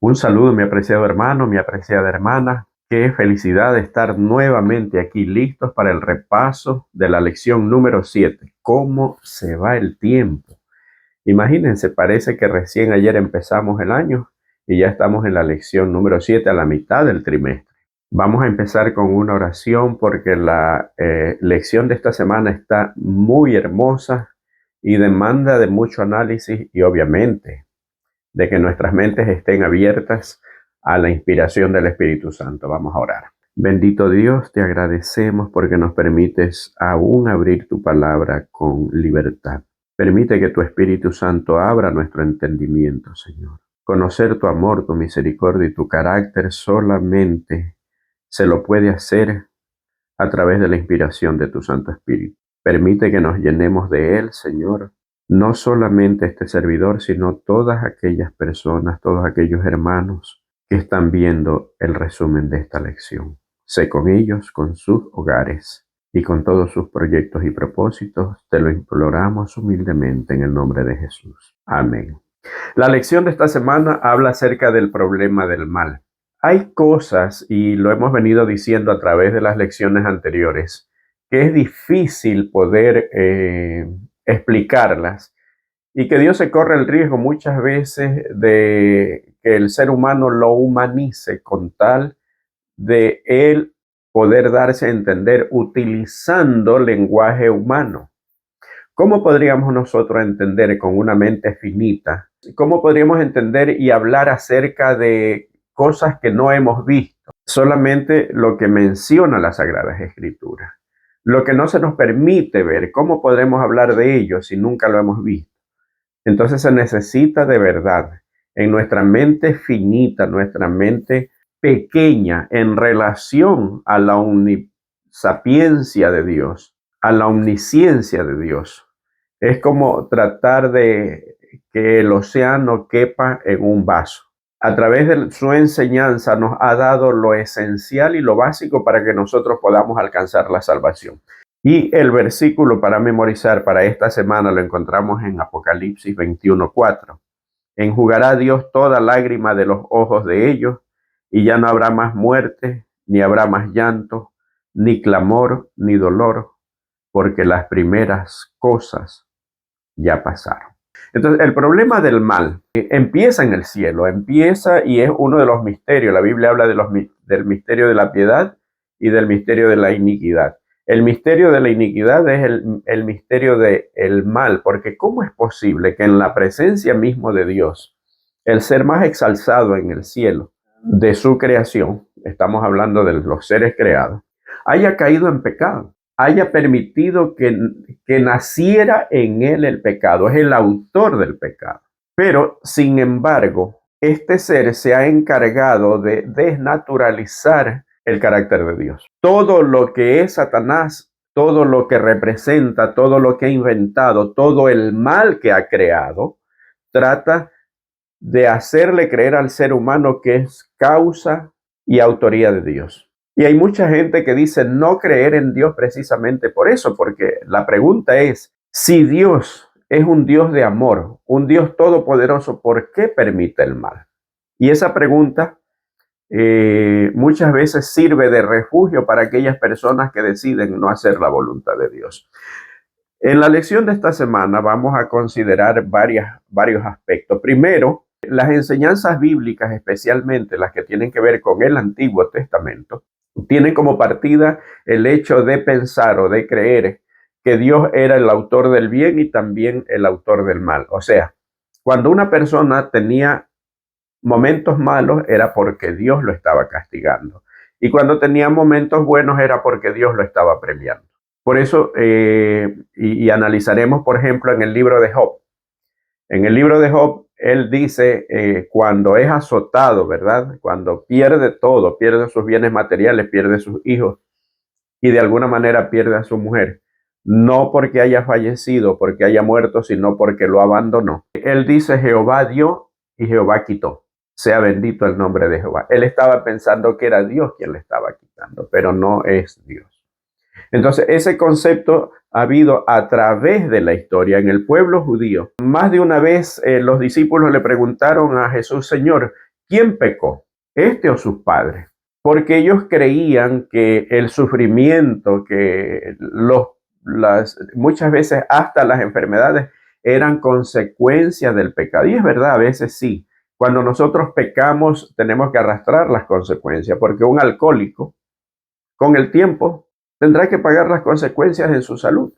Un saludo, mi apreciado hermano, mi apreciada hermana. Qué felicidad de estar nuevamente aquí listos para el repaso de la lección número 7. ¿Cómo se va el tiempo? Imagínense, parece que recién ayer empezamos el año y ya estamos en la lección número 7 a la mitad del trimestre. Vamos a empezar con una oración porque la lección de esta semana está muy hermosa y demanda de mucho análisis y obviamente de que nuestras mentes estén abiertas a la inspiración del Espíritu Santo. Vamos a orar. Bendito Dios, te agradecemos porque nos permites aún abrir tu palabra con libertad. Permite que tu Espíritu Santo abra nuestro entendimiento, Señor. Conocer tu amor, tu misericordia y tu carácter solamente se lo puede hacer a través de la inspiración de tu Santo Espíritu. Permite que nos llenemos de Él, Señor. No solamente este servidor, sino todas aquellas personas, todos aquellos hermanos que están viendo el resumen de esta lección. Sé con ellos, con sus hogares y con todos sus proyectos y propósitos. Te lo imploramos humildemente en el nombre de Jesús. Amén. La lección de esta semana habla acerca del problema del mal. Hay cosas, y lo hemos venido diciendo a través de las lecciones anteriores, que es difícil poder explicarlas y que Dios se corre el riesgo muchas veces de que el ser humano lo humanice con tal de él poder darse a entender utilizando lenguaje humano. ¿Cómo podríamos nosotros entender con una mente finita? ¿Cómo podríamos entender y hablar acerca de cosas que no hemos visto? Solamente lo que menciona las Sagradas Escrituras. Lo que no se nos permite ver, ¿cómo podremos hablar de ello si nunca lo hemos visto? Entonces se necesita de verdad en nuestra mente finita, nuestra mente pequeña en relación a la omnisapiencia de Dios, a la omnisciencia de Dios. Es como tratar de que el océano quepa en un vaso. A través de su enseñanza nos ha dado lo esencial y lo básico para que nosotros podamos alcanzar la salvación. Y el versículo para memorizar para esta semana lo encontramos en Apocalipsis 21:4. Enjugará Dios toda lágrima de los ojos de ellos, y ya no habrá más muerte, ni habrá más llanto, ni clamor, ni dolor, porque las primeras cosas ya pasaron. Entonces, el problema del mal empieza en el cielo, empieza y es uno de los misterios. La Biblia habla del misterio de la piedad y del misterio de la iniquidad. El misterio de la iniquidad es el misterio del mal, porque ¿cómo es posible que en la presencia mismo de Dios, el ser más exalzado en el cielo de su creación, estamos hablando de los seres creados, haya caído en pecado? Haya permitido que naciera en él el pecado, es el autor del pecado. Pero, sin embargo, este ser se ha encargado de desnaturalizar el carácter de Dios. Todo lo que es Satanás, todo lo que representa, todo lo que ha inventado, todo el mal que ha creado, trata de hacerle creer al ser humano que es causa y autoría de Dios. Y hay mucha gente que dice no creer en Dios precisamente por eso, porque la pregunta es, si Dios es un Dios de amor, un Dios todopoderoso, ¿por qué permite el mal? Y esa pregunta muchas veces sirve de refugio para aquellas personas que deciden no hacer la voluntad de Dios. En la lección de esta semana vamos a considerar varios aspectos. Primero, las enseñanzas bíblicas, especialmente las que tienen que ver con el Antiguo Testamento, tienen como partida el hecho de pensar o de creer que Dios era el autor del bien y también el autor del mal. O sea, cuando una persona tenía momentos malos era porque Dios lo estaba castigando. Y cuando tenía momentos buenos era porque Dios lo estaba premiando. Por eso, analizaremos, por ejemplo, en el libro de Job. En el libro de Job, él dice, cuando es azotado, ¿verdad? Cuando pierde todo, pierde sus bienes materiales, pierde sus hijos y de alguna manera pierde a su mujer. No porque haya fallecido, porque haya muerto, sino porque lo abandonó. Él dice, Jehová dio y Jehová quitó. Sea bendito el nombre de Jehová. Él estaba pensando que era Dios quien le estaba quitando, pero no es Dios. Entonces, ese concepto ha habido a través de la historia en el pueblo judío. Más de una vez los discípulos le preguntaron a Jesús, Señor, ¿quién pecó? ¿Este o sus padres? Porque ellos creían que el sufrimiento, que muchas veces hasta las enfermedades eran consecuencias del pecado. Y es verdad, a veces sí. Cuando nosotros pecamos tenemos que arrastrar las consecuencias, porque un alcohólico con el tiempo tendrá que pagar las consecuencias en su salud,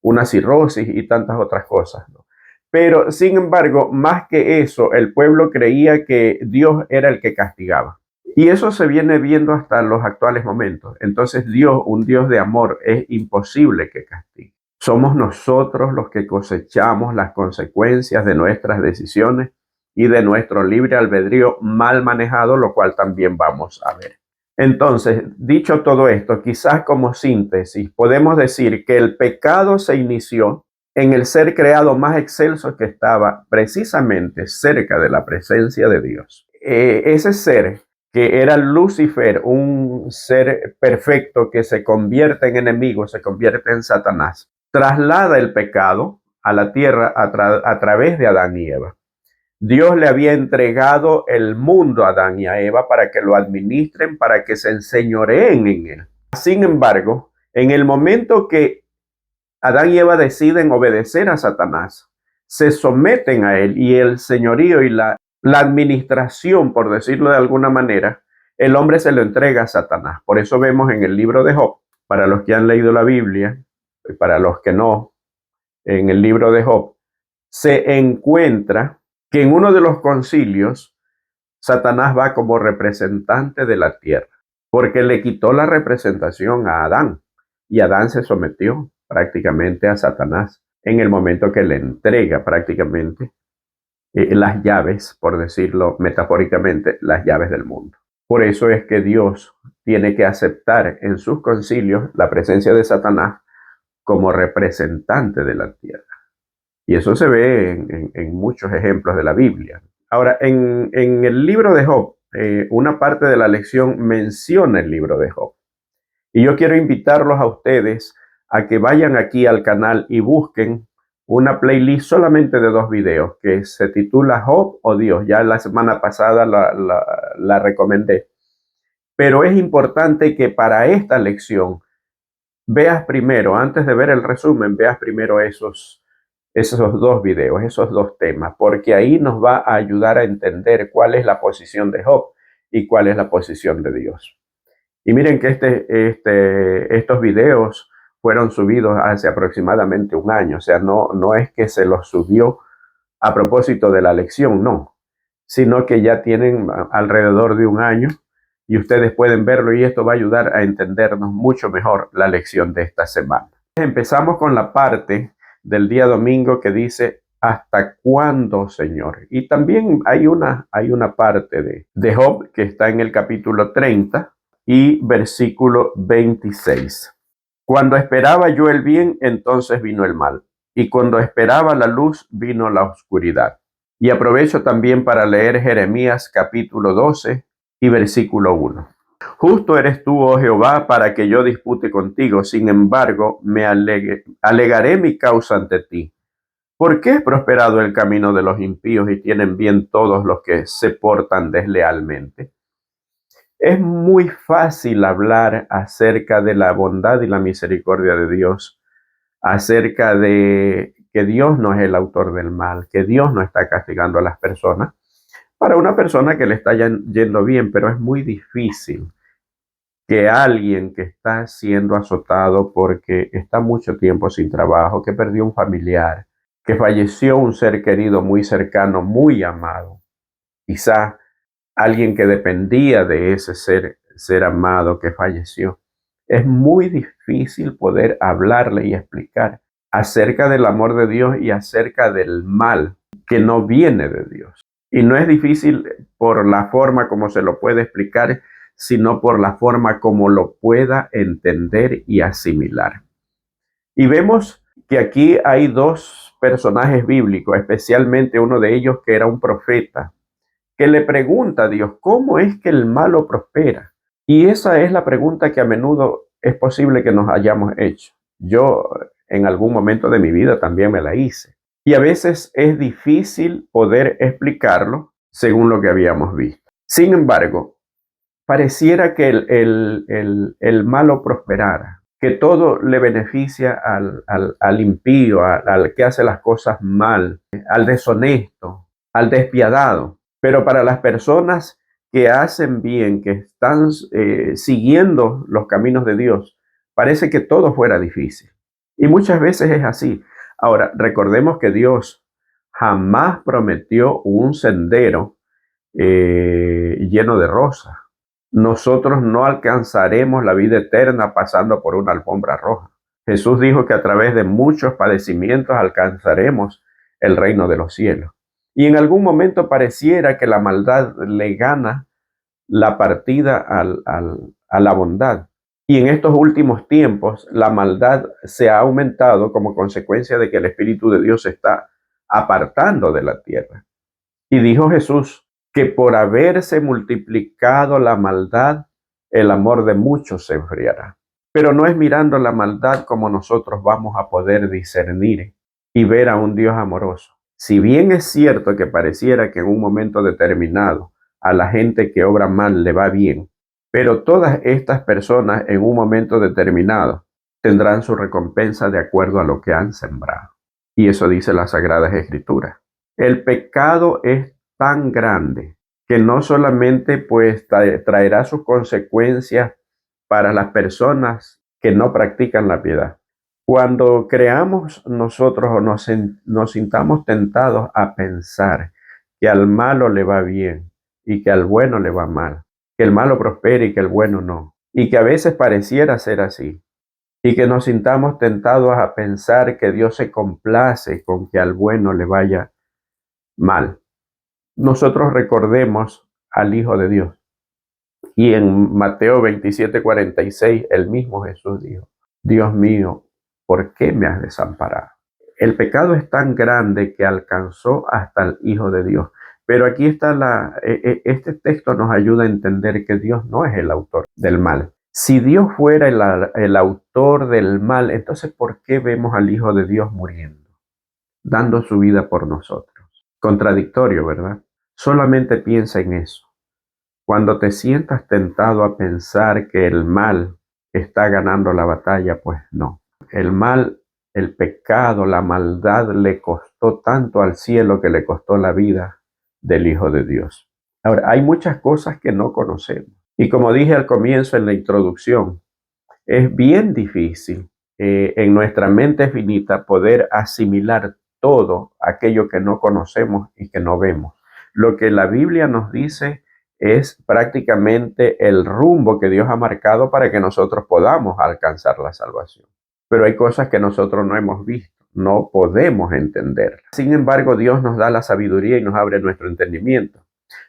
una cirrosis y tantas otras cosas, ¿no? Pero sin embargo, más que eso, el pueblo creía que Dios era el que castigaba. Y eso se viene viendo hasta los actuales momentos. Entonces Dios, un Dios de amor, es imposible que castigue. Somos nosotros los que cosechamos las consecuencias de nuestras decisiones y de nuestro libre albedrío mal manejado, lo cual también vamos a ver. Entonces, dicho todo esto, quizás como síntesis, podemos decir que el pecado se inició en el ser creado más excelso que estaba precisamente cerca de la presencia de Dios. Ese ser que era Lucifer, un ser perfecto que se convierte en enemigo, se convierte en Satanás, traslada el pecado a la tierra a través de Adán y Eva. Dios le había entregado el mundo a Adán y a Eva para que lo administren, para que se enseñoreen en él. Sin embargo, en el momento que Adán y Eva deciden obedecer a Satanás, se someten a él y el señorío y la administración, por decirlo de alguna manera, el hombre se lo entrega a Satanás. Por eso vemos en el libro de Job, para los que han leído la Biblia, y para los que no, en el libro de Job, se encuentra que en uno de los concilios, Satanás va como representante de la tierra, porque le quitó la representación a Adán, y Adán se sometió prácticamente a Satanás en el momento que le entrega prácticamente las llaves, por decirlo metafóricamente, las llaves del mundo. Por eso es que Dios tiene que aceptar en sus concilios la presencia de Satanás como representante de la tierra. Y eso se ve en muchos ejemplos de la Biblia. Ahora, en el libro de Job, una parte de la lección menciona el libro de Job. Y yo quiero invitarlos a ustedes a que vayan aquí al canal y busquen una playlist solamente de 2 videos que se titula Job o Dios. Ya la semana pasada la recomendé. Pero es importante que para esta lección veas primero, antes de ver el resumen, veas primero esos 2 videos, esos 2 temas, porque ahí nos va a ayudar a entender cuál es la posición de Job y cuál es la posición de Dios. Y miren que estos videos fueron subidos hace aproximadamente un año, o sea, no es que se los subió a propósito de la lección, no, sino que ya tienen alrededor de un año y ustedes pueden verlo y esto va a ayudar a entendernos mucho mejor la lección de esta semana. Empezamos con la parte del día domingo que dice, ¿hasta cuándo, Señor? Y también hay una parte de Job que está en el capítulo 30 y versículo 26. Cuando esperaba yo el bien, entonces vino el mal. Y cuando esperaba la luz, vino la oscuridad. Y aprovecho también para leer Jeremías capítulo 12 y versículo 1. Justo eres tú, oh Jehová, para que yo dispute contigo. Sin embargo, me alegaré mi causa ante ti. ¿Por qué es prosperado el camino de los impíos y tienen bien todos los que se portan deslealmente? Es muy fácil hablar acerca de la bondad y la misericordia de Dios, acerca de que Dios no es el autor del mal, que Dios no está castigando a las personas, para una persona que le está yendo bien, pero es muy difícil que alguien que está siendo azotado porque está mucho tiempo sin trabajo, que perdió un familiar, que falleció un ser querido muy cercano, muy amado, quizá alguien que dependía de ese ser amado que falleció. Es muy difícil poder hablarle y explicar acerca del amor de Dios y acerca del mal que no viene de Dios. Y no es difícil por la forma como se lo puede explicar, sino por la forma como lo pueda entender y asimilar. Y vemos que aquí hay 2 personajes bíblicos, especialmente uno de ellos que era un profeta, que le pregunta a Dios, ¿cómo es que el malo prospera? Y esa es la pregunta que a menudo es posible que nos hayamos hecho. Yo en algún momento de mi vida también me la hice. Y a veces es difícil poder explicarlo según lo que habíamos visto. Sin embargo, pareciera que el malo prosperara, que todo le beneficia al impío, al que hace las cosas mal, al deshonesto, al despiadado. Pero para las personas que hacen bien, que están siguiendo los caminos de Dios, parece que todo fuera difícil. Y muchas veces es así. Ahora, recordemos que Dios jamás prometió un sendero lleno de rosas. Nosotros no alcanzaremos la vida eterna pasando por una alfombra roja. Jesús dijo que a través de muchos padecimientos alcanzaremos el reino de los cielos. Y en algún momento pareciera que la maldad le gana la partida a la bondad. Y en estos últimos tiempos la maldad se ha aumentado como consecuencia de que el Espíritu de Dios se está apartando de la tierra. Y dijo Jesús que por haberse multiplicado la maldad, el amor de muchos se enfriará. Pero no es mirando la maldad como nosotros vamos a poder discernir y ver a un Dios amoroso. Si bien es cierto que pareciera que en un momento determinado a la gente que obra mal le va bien, pero todas estas personas en un momento determinado tendrán su recompensa de acuerdo a lo que han sembrado. Y eso dice las Sagradas Escrituras. El pecado es tan grande que no solamente pues traerá sus consecuencias para las personas que no practican la piedad. Cuando creamos nosotros o nos sintamos tentados a pensar que al malo le va bien y que al bueno le va mal, que el malo prospere y que el bueno no, y que a veces pareciera ser así, y que nos sintamos tentados a pensar que Dios se complace con que al bueno le vaya mal, nosotros recordemos al Hijo de Dios. Y en Mateo 27:46, el mismo Jesús dijo: Dios mío, ¿por qué me has desamparado? El pecado es tan grande que alcanzó hasta el Hijo de Dios. Pero aquí está este texto nos ayuda a entender que Dios no es el autor del mal. Si Dios fuera el autor del mal, entonces ¿por qué vemos al Hijo de Dios muriendo, dando su vida por nosotros? Contradictorio, ¿verdad? Solamente piensa en eso. Cuando te sientas tentado a pensar que el mal está ganando la batalla, pues no. El mal, el pecado, la maldad le costó tanto al cielo que le costó la vida del Hijo de Dios. Ahora, hay muchas cosas que no conocemos. Y como dije al comienzo en la introducción, es bien difícil en nuestra mente finita poder asimilar todo aquello que no conocemos y que no vemos. Lo que la Biblia nos dice es prácticamente el rumbo que Dios ha marcado para que nosotros podamos alcanzar la salvación. Pero hay cosas que nosotros no hemos visto, no podemos entenderlas. Sin embargo, Dios nos da la sabiduría y nos abre nuestro entendimiento.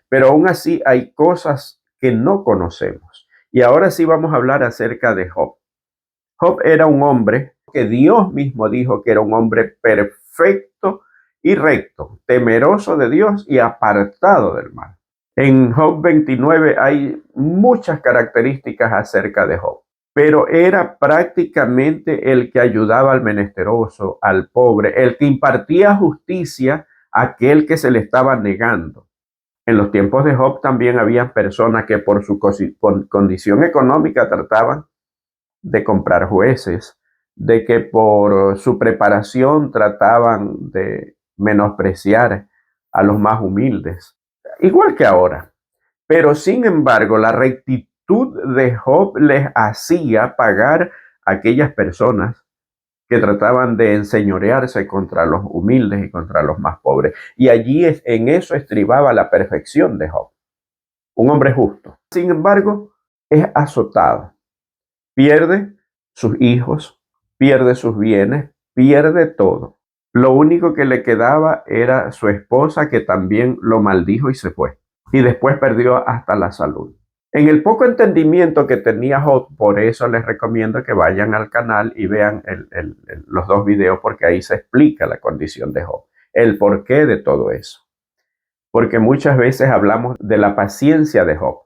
Pero aún así hay cosas que no conocemos. Y ahora sí vamos a hablar acerca de Job. Job era un hombre que Dios mismo dijo que era un hombre perfecto y recto, temeroso de Dios y apartado del mal. En Job 29 hay muchas características acerca de Job, pero era prácticamente el que ayudaba al menesteroso, al pobre, el que impartía justicia a aquel que se le estaba negando. En los tiempos de Job también había personas que por su condición económica trataban de comprar jueces, de que por su preparación trataban de menospreciar a los más humildes, igual que ahora. Pero sin embargo, la rectitud de Job les hacía pagar a aquellas personas que trataban de enseñorearse contra los humildes y contra los más pobres. Y allí en eso estribaba la perfección de Job, un hombre justo. Sin embargo, es azotado, pierde sus hijos, pierde sus bienes, pierde todo. Lo único que le quedaba era su esposa, que también lo maldijo y se fue. Y después perdió hasta la salud. En el poco entendimiento que tenía Job, por eso les recomiendo que vayan al canal y vean los dos videos, porque ahí se explica la condición de Job, el porqué de todo eso. Porque muchas veces hablamos de la paciencia de Job,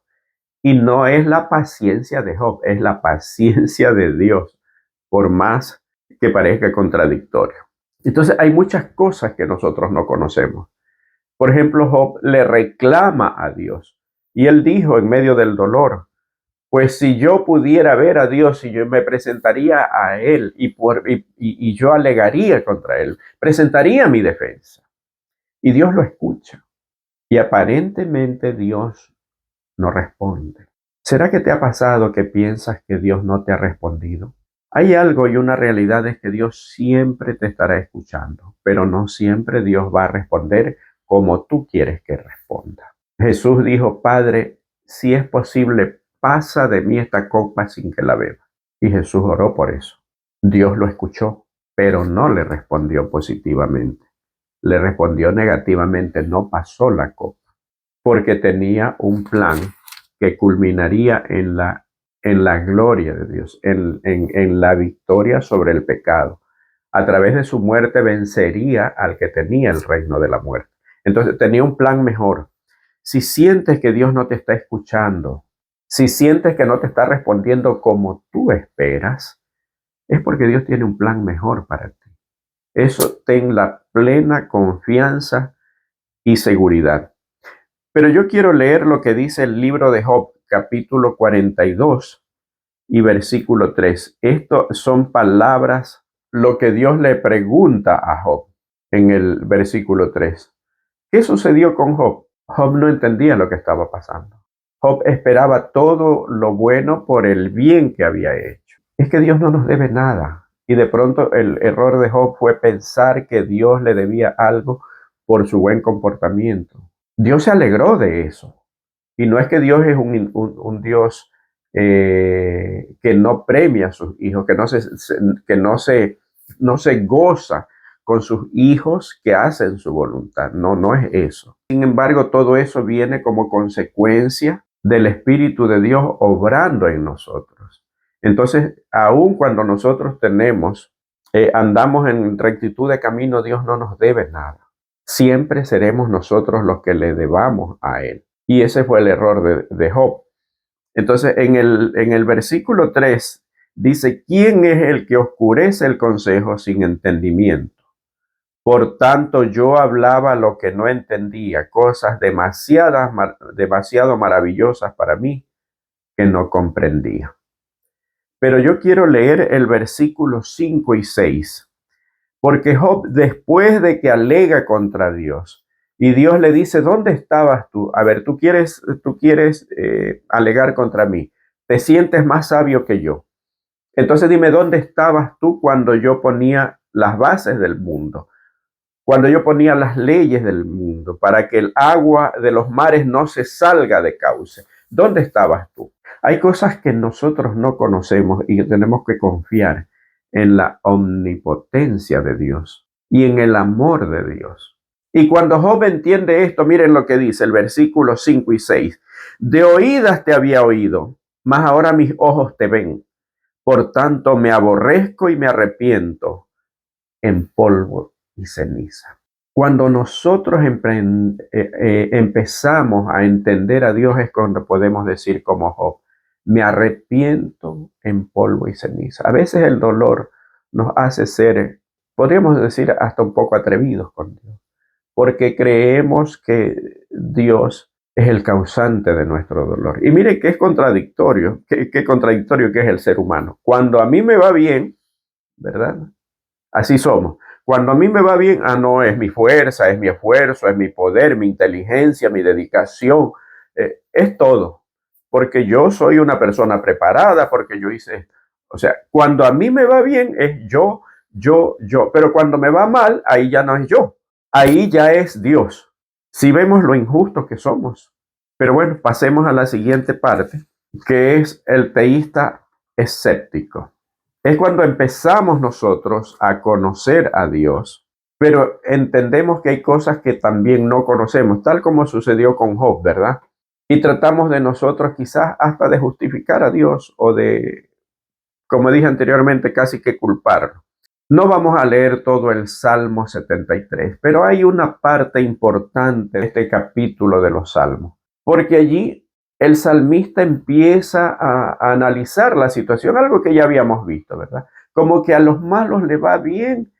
y no es la paciencia de Job, es la paciencia de Dios, por más que parezca contradictorio. Entonces hay muchas cosas que nosotros no conocemos. Por ejemplo, Job le reclama a Dios Y él dijo en medio del dolor, pues si yo pudiera ver a Dios y yo me presentaría a él y yo alegaría contra él, presentaría mi defensa. Y Dios lo escucha. Y aparentemente Dios no responde. ¿Será que te ha pasado que piensas que Dios no te ha respondido? Hay algo y una realidad es que Dios siempre te estará escuchando, pero no siempre Dios va a responder como tú quieres que responda. Jesús dijo, Padre, si es posible, pasa de mí esta copa sin que la beba. Y Jesús oró por eso. Dios lo escuchó, pero no le respondió positivamente. Le respondió negativamente, no pasó la copa, porque tenía un plan que culminaría en la gloria de Dios, en la victoria sobre el pecado. A través de su muerte vencería al que tenía el reino de la muerte. Entonces tenía un plan mejor. Si sientes que Dios no te está escuchando, si sientes que no te está respondiendo como tú esperas, es porque Dios tiene un plan mejor para ti. Eso ten la plena confianza y seguridad. Pero yo quiero leer lo que dice el libro de Job, capítulo 42 y versículo 3. Esto son palabras, lo que Dios le pregunta a Job en el versículo 3. ¿Qué sucedió con Job? Job no entendía lo que estaba pasando. Job esperaba todo lo bueno por el bien que había hecho. Es que Dios no nos debe nada. Y de pronto el error de Job fue pensar que Dios le debía algo por su buen comportamiento. Dios se alegró de eso. Y no es que Dios es un Dios que no premia a sus hijos, que no se goza con sus hijos que hacen su voluntad. No, no es eso. Sin embargo, todo eso viene como consecuencia del Espíritu de Dios obrando en nosotros. Entonces, aun cuando nosotros andamos en rectitud de camino, Dios no nos debe nada. Siempre seremos nosotros los que le debamos a Él. Y ese fue el error de Job. Entonces, en el versículo 3 dice, ¿quién es el que oscurece el consejo sin entendimiento? Por tanto, yo hablaba lo que no entendía, cosas demasiado maravillosas para mí que no comprendía. Pero yo quiero leer el versículo 5 y 6, porque Job, después de que alega contra Dios, y Dios le dice, ¿dónde estabas tú? A ver, tú quieres alegar contra mí. Te sientes más sabio que yo. Entonces dime, ¿dónde estabas tú cuando yo ponía las bases del mundo? Cuando yo ponía las leyes del mundo para que el agua de los mares no se salga de cauce. ¿Dónde estabas tú? Hay cosas que nosotros no conocemos y tenemos que confiar en la omnipotencia de Dios y en el amor de Dios. Y cuando Job entiende esto, miren lo que dice el versículo 5 y 6. De oídas te había oído, mas ahora mis ojos te ven. Por tanto me aborrezco y me arrepiento en polvo y ceniza. Cuando nosotros empezamos a entender a Dios es cuando podemos decir como Job, me arrepiento en polvo y ceniza. A veces el dolor nos hace ser, podríamos decir, hasta un poco atrevidos con Dios, porque creemos que Dios es el causante de nuestro dolor. Y miren que es contradictorio, qué contradictorio que es el ser humano. Cuando a mí me va bien, ¿verdad? Así somos. Cuando a mí me va bien, no es mi fuerza, es mi esfuerzo, es mi poder, mi inteligencia, mi dedicación, es todo. Porque yo soy una persona preparada, porque yo hice esto. O sea, cuando a mí me va bien es yo. Pero cuando me va mal, ahí ya no es yo. Ahí ya es Dios. Si vemos lo injusto que somos. Pero bueno, pasemos a la siguiente parte, que es el teísta escéptico. Es cuando empezamos nosotros a conocer a Dios, pero entendemos que hay cosas que también no conocemos, tal como sucedió con Job, ¿verdad? Y tratamos de nosotros quizás hasta de justificar a Dios o de, como dije anteriormente, casi que culparlo. No vamos a leer todo el Salmo 73, pero hay una parte importante de este capítulo de los Salmos, porque allí el salmista empieza a analizar la situación, algo que ya habíamos visto, ¿verdad? Como que a los malos le va bien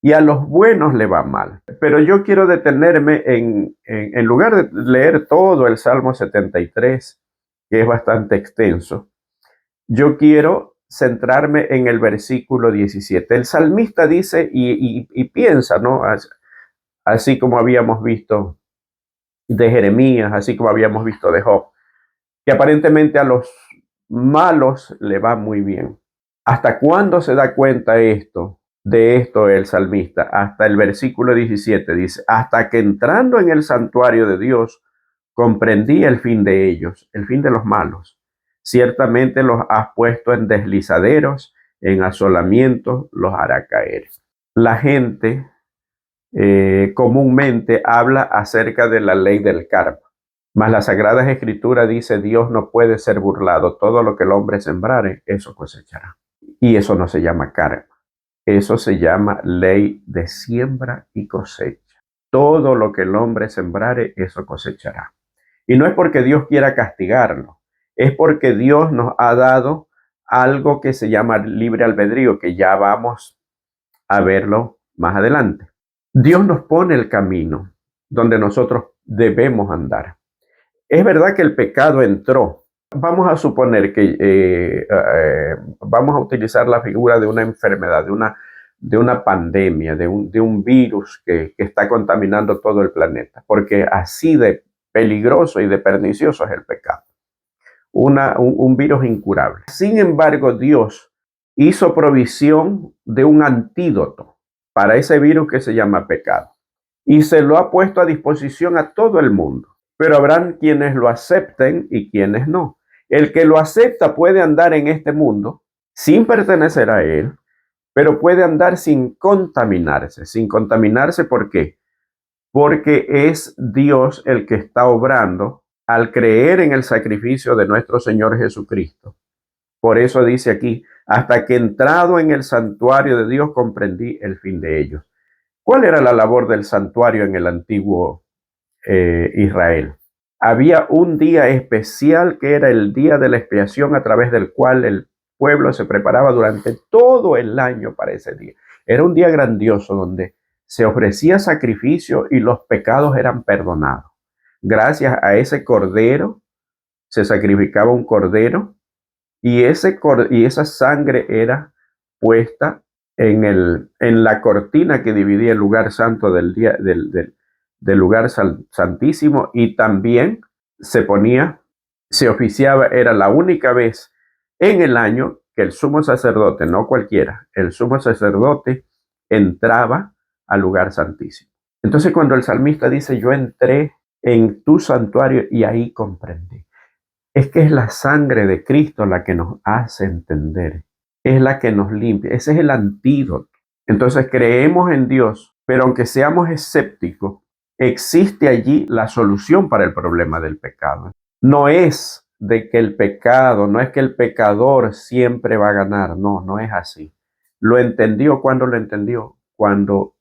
y a los buenos le va mal. Pero yo quiero detenerme en lugar de leer todo el Salmo 73, que es bastante extenso, yo quiero centrarme en el versículo 17. El salmista dice y piensa, ¿no? Así como habíamos visto de Jeremías, así como habíamos visto de Job, que aparentemente a los malos le va muy bien. ¿Hasta cuándo se da cuenta de esto el salmista? Hasta el versículo 17 dice, hasta que entrando en el santuario de Dios, comprendí el fin de ellos, el fin de los malos. Ciertamente los has puesto en deslizaderos, en asolamientos los hará caer. La gente comúnmente habla acerca de la ley del karma. Mas la Sagrada Escritura dice, Dios no puede ser burlado. Todo lo que el hombre sembrare, eso cosechará. Y eso no se llama karma. Eso se llama ley de siembra y cosecha. Todo lo que el hombre sembrare, eso cosechará. Y no es porque Dios quiera castigarlo. Es porque Dios nos ha dado algo que se llama libre albedrío, que ya vamos a verlo más adelante. Dios nos pone el camino donde nosotros debemos andar. Es verdad que el pecado entró. Vamos a suponer que vamos a utilizar la figura de una enfermedad, de una pandemia, de un virus que está contaminando todo el planeta, porque así de peligroso y de pernicioso es el pecado. Un virus incurable. Sin embargo, Dios hizo provisión de un antídoto para ese virus que se llama pecado y se lo ha puesto a disposición a todo el mundo. Pero habrán quienes lo acepten y quienes no. El que lo acepta puede andar en este mundo sin pertenecer a él, pero puede andar sin contaminarse. Sin contaminarse, ¿por qué? Porque es Dios el que está obrando al creer en el sacrificio de nuestro Señor Jesucristo. Por eso dice aquí, hasta que entrado en el santuario de Dios comprendí el fin de ellos. ¿Cuál era la labor del santuario en el antiguo Israel? Había un día especial que era el día de la expiación, a través del cual el pueblo se preparaba durante todo el año para ese día. Era un día grandioso donde se ofrecía sacrificio y los pecados eran perdonados. Gracias a ese cordero se sacrificaba un cordero y esa sangre era puesta en la cortina que dividía el lugar santo del lugar santísimo, y también se oficiaba, era la única vez en el año que el sumo sacerdote, no cualquiera, el sumo sacerdote entraba al lugar santísimo. Entonces cuando el salmista dice, yo entré en tu santuario y ahí comprendí, es que es la sangre de Cristo la que nos hace entender, es la que nos limpia, ese es el antídoto. Entonces creemos en Dios, pero aunque seamos escépticos, existe allí la solución para el problema del pecado. No es de que el pecado, no es que el pecador siempre va a ganar, no es así. Lo entendió. ¿Cuándo lo entendió? Cuando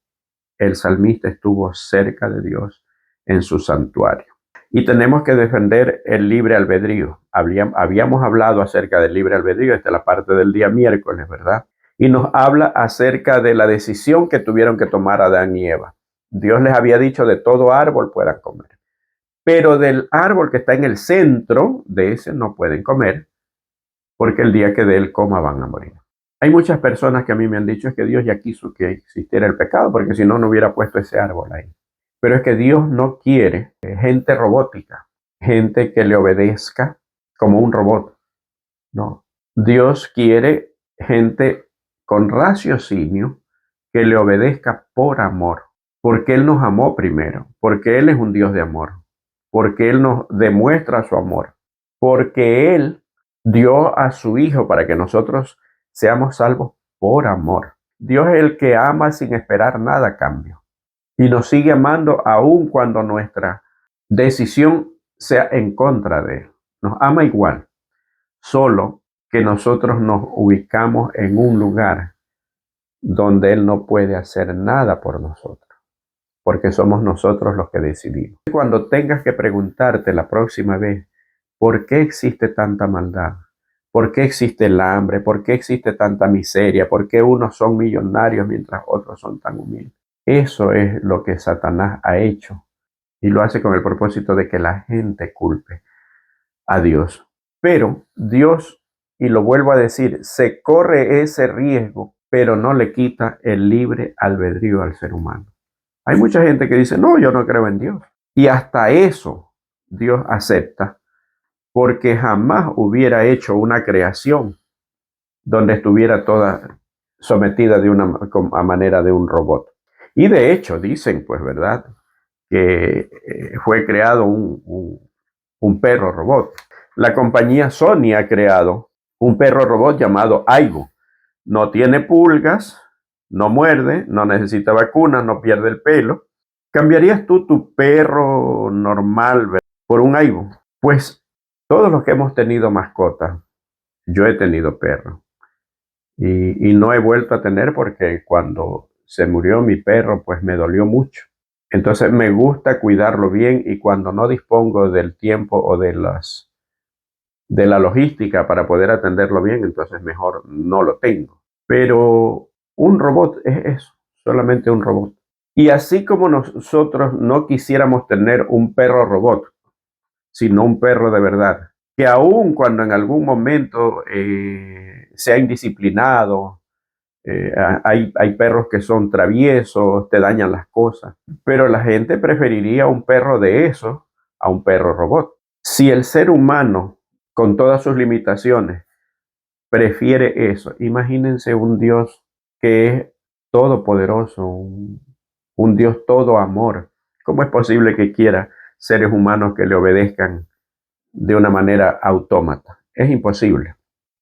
el salmista estuvo cerca de Dios en su santuario. Y tenemos que defender el libre albedrío. Habíamos hablado acerca del libre albedrío, esta es la parte del día miércoles, ¿verdad? Y nos habla acerca de la decisión que tuvieron que tomar Adán y Eva. Dios les había dicho, de todo árbol puedan comer, pero del árbol que está en el centro, de ese no pueden comer, porque el día que de él coma van a morir. Hay muchas personas que a mí me han dicho, es que Dios ya quiso que existiera el pecado, porque si no, no hubiera puesto ese árbol ahí. Pero es que Dios no quiere gente robótica, gente que le obedezca como un robot. No. Dios quiere gente con raciocinio que le obedezca por amor, porque Él nos amó primero, porque Él es un Dios de amor, porque Él nos demuestra su amor, porque Él dio a su Hijo para que nosotros seamos salvos por amor. Dios es el que ama sin esperar nada a cambio. Y nos sigue amando aun cuando nuestra decisión sea en contra de Él. Nos ama igual, solo que nosotros nos ubicamos en un lugar donde Él no puede hacer nada por nosotros, porque somos nosotros los que decidimos. Cuando tengas que preguntarte la próxima vez, ¿por qué existe tanta maldad? ¿Por qué existe el hambre? ¿Por qué existe tanta miseria? ¿Por qué unos son millonarios mientras otros son tan humildes? Eso es lo que Satanás ha hecho y lo hace con el propósito de que la gente culpe a Dios. Pero Dios, y lo vuelvo a decir, se corre ese riesgo, pero no le quita el libre albedrío al ser humano. Hay mucha gente que dice, no, yo no creo en Dios. Y hasta eso Dios acepta, porque jamás hubiera hecho una creación donde estuviera toda sometida a manera de un robot. Y de hecho, dicen, pues, ¿verdad? Que fue creado un perro robot. La compañía Sony ha creado un perro robot llamado Aigo. No tiene pulgas, no muerde, no necesita vacunas, no pierde el pelo. ¿Cambiarías tú tu perro normal por un Aigo? Pues todos los que hemos tenido mascotas, yo he tenido perro y no he vuelto a tener porque cuando se murió mi perro, pues me dolió mucho. Entonces me gusta cuidarlo bien y cuando no dispongo del tiempo o de la logística para poder atenderlo bien, entonces mejor no lo tengo. Pero un robot es eso, solamente un robot. Y así como nosotros no quisiéramos tener un perro robot, sino un perro de verdad, que aun cuando en algún momento sea indisciplinado, hay perros que son traviesos, te dañan las cosas, pero la gente preferiría un perro de esos a un perro robot. Si el ser humano, con todas sus limitaciones, prefiere eso, imagínense un Dios que es todopoderoso, un Dios todo amor. ¿Cómo es posible que quiera seres humanos que le obedezcan de una manera autómata? Es imposible.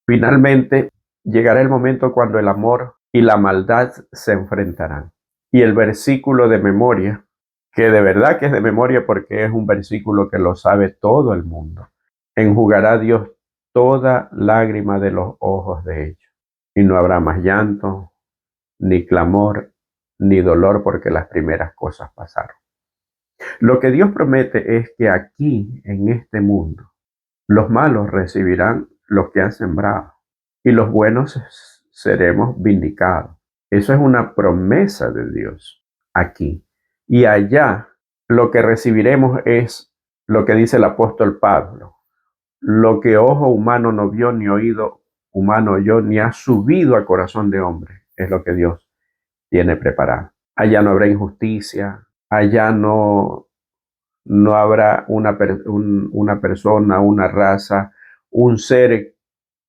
Finalmente, llegará el momento cuando el amor y la maldad se enfrentarán. Y el versículo de memoria, que de verdad que es de memoria porque es un versículo que lo sabe todo el mundo, enjugará Dios toda lágrima de los ojos de ellos. Y no habrá más llanto, ni clamor, ni dolor porque las primeras cosas pasaron. Lo que Dios promete es que aquí, en este mundo, los malos recibirán lo que han sembrado y los buenos seremos vindicados. Eso es una promesa de Dios aquí. Y allá lo que recibiremos es lo que dice el apóstol Pablo. Lo que ojo humano no vio, ni oído humano oyó, ni ha subido al corazón de hombre, es lo que Dios tiene preparado. Allá no habrá injusticia, allá no habrá una persona, una raza, un ser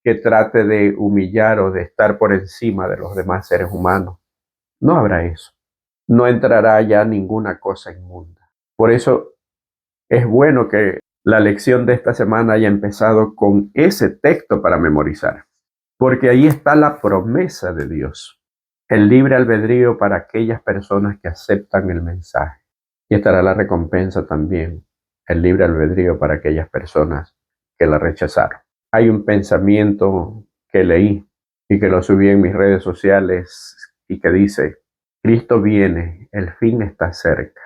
que trate de humillar o de estar por encima de los demás seres humanos. No habrá eso. No entrará ya ninguna cosa inmunda. Por eso es bueno que la lección de esta semana haya empezado con ese texto para memorizar, porque ahí está la promesa de Dios, el libre albedrío para aquellas personas que aceptan el mensaje. Y estará la recompensa también, el libre albedrío para aquellas personas que la rechazaron. Hay un pensamiento que leí y que lo subí en mis redes sociales y que dice, Cristo viene, el fin está cerca.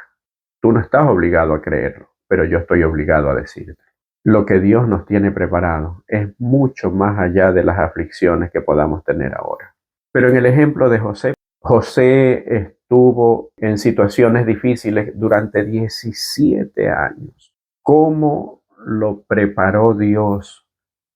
Tú no estás obligado a creerlo, pero yo estoy obligado a decirte. Lo que Dios nos tiene preparado es mucho más allá de las aflicciones que podamos tener ahora. Pero en el ejemplo de José, José estuvo en situaciones difíciles durante 17 años. ¿Cómo lo preparó Dios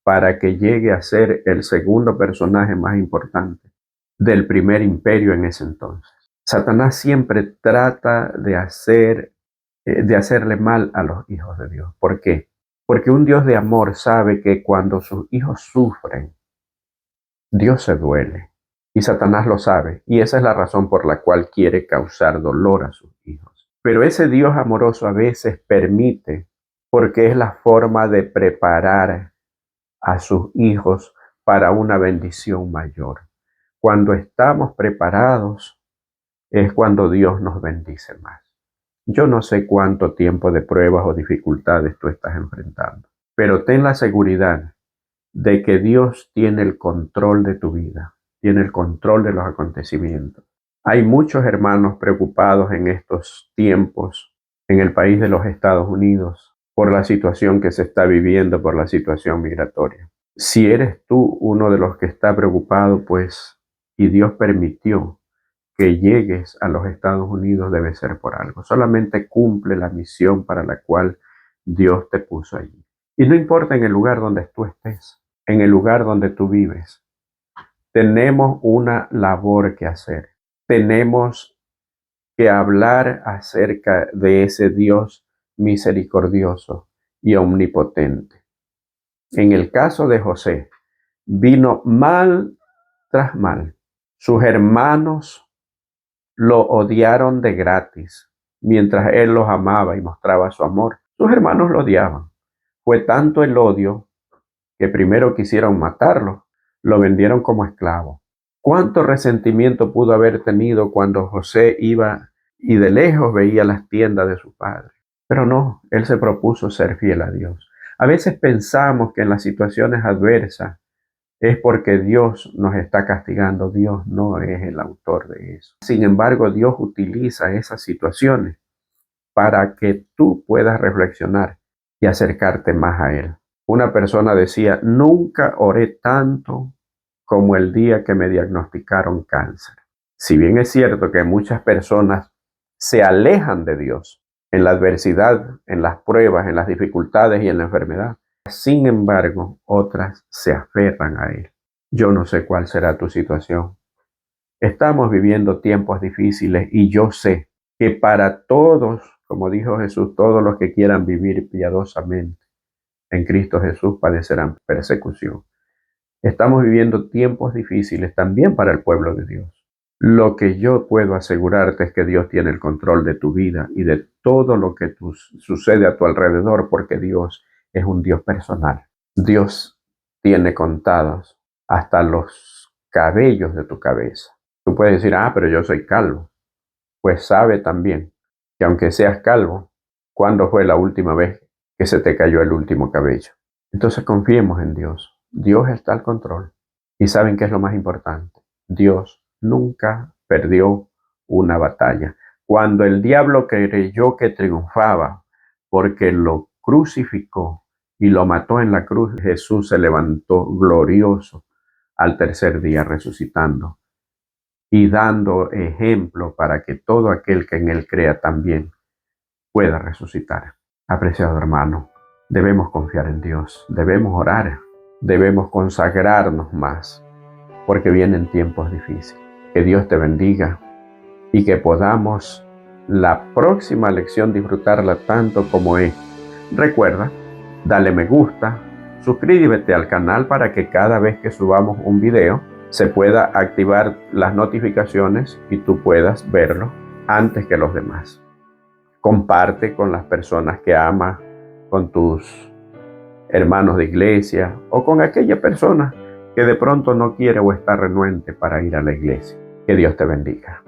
para que llegue a ser el segundo personaje más importante del primer imperio en ese entonces? Satanás siempre trata de hacerle mal a los hijos de Dios. ¿Por qué? Porque un Dios de amor sabe que cuando sus hijos sufren, Dios se duele. Y Satanás lo sabe. Y esa es la razón por la cual quiere causar dolor a sus hijos. Pero ese Dios amoroso a veces permite, porque es la forma de preparar a sus hijos para una bendición mayor. Cuando estamos preparados es cuando Dios nos bendice más. Yo no sé cuánto tiempo de pruebas o dificultades tú estás enfrentando, pero ten la seguridad de que Dios tiene el control de tu vida, tiene el control de los acontecimientos. Hay muchos hermanos preocupados en estos tiempos en el país de los Estados Unidos por la situación que se está viviendo, por la situación migratoria. Si eres tú uno de los que está preocupado, pues, y Dios permitió que llegues a los Estados Unidos, debe ser por algo. Solamente cumple la misión para la cual Dios te puso allí. Y no importa en el lugar donde tú estés, en el lugar donde tú vives, tenemos una labor que hacer. Tenemos que hablar acerca de ese Dios misericordioso y omnipotente. En el caso de José, vino mal tras mal. Sus hermanos lo odiaron de gratis, mientras él los amaba y mostraba su amor. Sus hermanos lo odiaban. Fue tanto el odio que primero quisieron matarlo, lo vendieron como esclavo. ¿Cuánto resentimiento pudo haber tenido cuando José iba y de lejos veía las tiendas de su padre? Pero no, él se propuso ser fiel a Dios. A veces pensamos que en las situaciones adversas es porque Dios nos está castigando. Dios no es el autor de eso. Sin embargo, Dios utiliza esas situaciones para que tú puedas reflexionar y acercarte más a Él. Una persona decía, nunca oré tanto como el día que me diagnosticaron cáncer. Si bien es cierto que muchas personas se alejan de Dios en la adversidad, en las pruebas, en las dificultades y en la enfermedad, sin embargo, otras se aferran a Él. Yo no sé cuál será tu situación. Estamos viviendo tiempos difíciles y yo sé que para todos, como dijo Jesús, todos los que quieran vivir piadosamente en Cristo Jesús padecerán persecución. Estamos viviendo tiempos difíciles también para el pueblo de Dios. Lo que yo puedo asegurarte es que Dios tiene el control de tu vida y de todo lo que sucede a tu alrededor, porque Dios es un Dios personal. Dios tiene contados hasta los cabellos de tu cabeza. Tú puedes decir, pero yo soy calvo. Pues sabe también que aunque seas calvo, ¿cuándo fue la última vez que se te cayó el último cabello? Entonces confiemos en Dios. Dios está al control. ¿Y saben qué es lo más importante? Dios nunca perdió una batalla. Cuando el diablo creyó que triunfaba porque lo crucificó y lo mató en la cruz, Jesús se levantó glorioso al tercer día resucitando y dando ejemplo para que todo aquel que en él crea también pueda resucitar. Apreciado hermano, debemos confiar en Dios, debemos orar, debemos consagrarnos más, porque vienen tiempos difíciles. Que Dios te bendiga y que podamos la próxima lección disfrutarla tanto como es. Recuerda, dale me gusta, suscríbete al canal para que cada vez que subamos un video se pueda activar las notificaciones y tú puedas verlo antes que los demás. Comparte con las personas que amas, con tus hermanos de iglesia o con aquella persona que de pronto no quiere o está renuente para ir a la iglesia. Que Dios te bendiga.